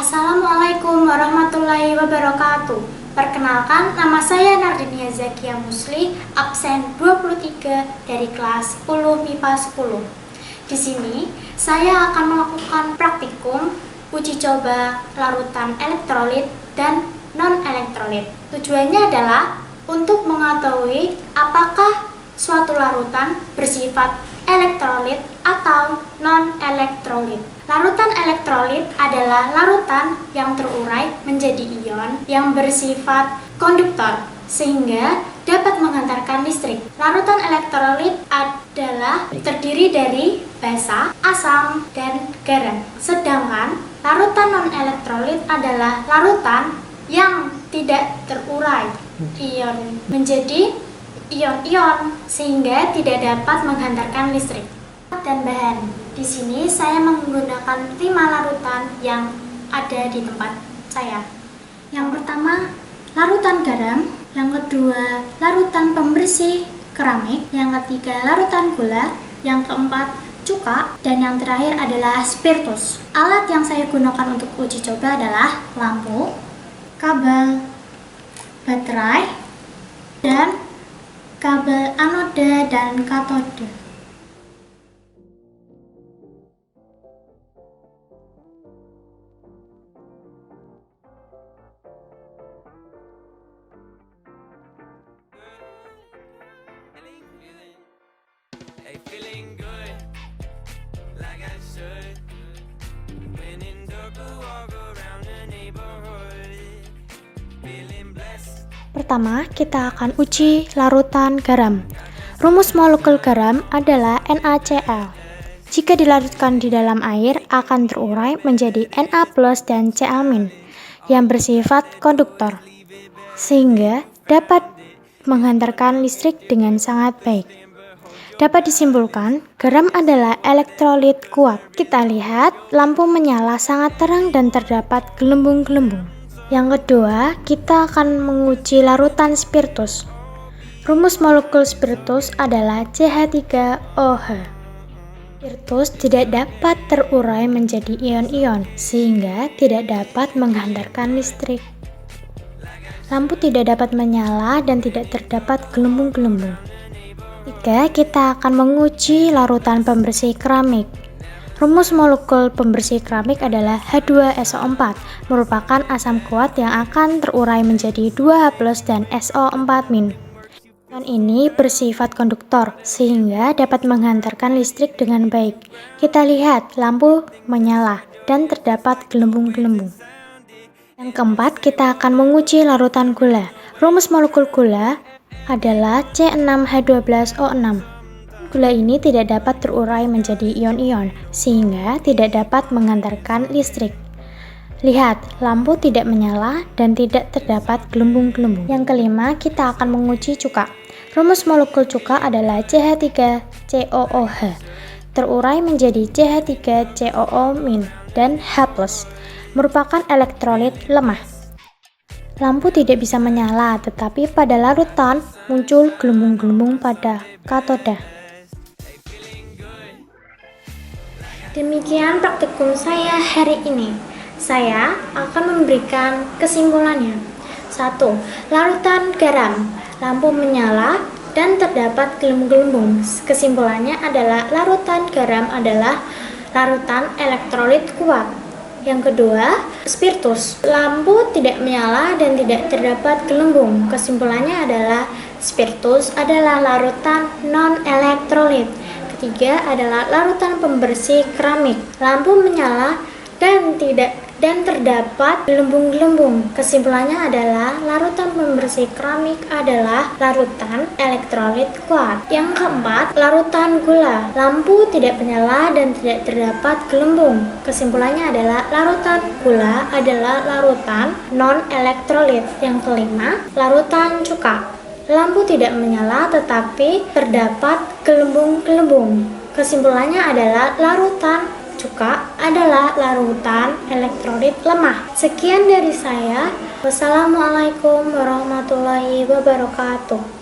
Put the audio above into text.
Assalamualaikum warahmatullahi wabarakatuh. Perkenalkan, nama saya Nardinia Zakia Musli, absen 23 dari kelas 10 MIPA 10. Di sini, saya akan melakukan praktikum uji coba larutan elektrolit dan non-elektrolit. Tujuannya adalah untuk mengetahui apakah suatu larutan bersifat elektrolit atau non-elektrolit. Larutan elektrolit adalah larutan yang terurai menjadi ion yang bersifat konduktor sehingga dapat menghantarkan listrik. Larutan elektrolit adalah terdiri dari basa, asam, dan garam. Sedangkan larutan non-elektrolit adalah larutan yang tidak terurai ion menjadi ion-ion sehingga tidak dapat menghantarkan listrik. Dan bahan. Di sini saya menggunakan 5 larutan yang ada di tempat saya. Yang pertama, larutan garam. Yang kedua, larutan pembersih keramik. Yang ketiga, larutan gula. Yang keempat, cuka. Dan yang terakhir adalah spiritus. Alat yang saya gunakan untuk uji coba adalah lampu, kabel, baterai, dan kabel anoda dan katode. Feeling good, like I should. When in dark, I walk around the neighborhood. Feeling blessed. Pertama, kita akan uji larutan garam. Rumus molekul garam adalah NaCl. Jika dilarutkan di dalam air, akan terurai menjadi Na+ dan Cl- yang bersifat konduktor, sehingga dapat menghantarkan listrik dengan sangat baik. Dapat disimpulkan, garam adalah elektrolit kuat. Kita lihat, lampu menyala sangat terang dan terdapat gelembung-gelembung. Yang kedua, kita akan menguji larutan spiritus. Rumus molekul spiritus adalah CH3OH. Spiritus tidak dapat terurai menjadi ion-ion, sehingga tidak dapat menghantarkan listrik. Lampu tidak dapat menyala dan tidak terdapat gelembung-gelembung. Ketiga, kita akan menguji larutan pembersih keramik. Rumus molekul pembersih keramik adalah H2SO4, merupakan asam kuat yang akan terurai menjadi 2H+ dan SO4-. Ion ini bersifat konduktor, sehingga dapat menghantarkan listrik dengan baik. Kita lihat, lampu menyala dan terdapat gelembung-gelembung. Yang keempat, kita akan menguji larutan gula. Rumus molekul gula adalah C6H12O6. Gula ini tidak dapat terurai menjadi ion-ion, sehingga tidak dapat menghantarkan listrik. Lihat, lampu tidak menyala dan tidak terdapat gelembung-gelembung. Yang kelima, kita akan menguji cuka. Rumus molekul cuka adalah CH3COOH, terurai menjadi CH3COO- dan H+, merupakan elektrolit lemah. Lampu tidak bisa menyala, tetapi pada larutan muncul gelembung-gelembung pada katoda. Demikian praktikum saya hari ini. Saya akan memberikan kesimpulannya. 1. Larutan garam. Lampu menyala dan terdapat gelembung-gelembung. Kesimpulannya adalah larutan garam adalah larutan elektrolit kuat. Yang kedua, spiritus. Lampu tidak menyala dan tidak terdapat gelembung. Kesimpulannya adalah spiritus adalah larutan non-elektrolit. Ketiga adalah larutan pembersih keramik. Lampu menyala dan terdapat gelembung-gelembung. Kesimpulannya adalah larutan pembersih keramik adalah larutan elektrolit kuat. Yang keempat, larutan gula. Lampu tidak menyala dan tidak terdapat gelembung. Kesimpulannya adalah larutan gula adalah larutan non-elektrolit. Yang kelima, larutan cuka. Lampu tidak menyala tetapi terdapat gelembung-gelembung. Kesimpulannya adalah larutan cuka adalah larutan elektrolit lemah. Sekian dari saya. Wassalamualaikum warahmatullahi wabarakatuh.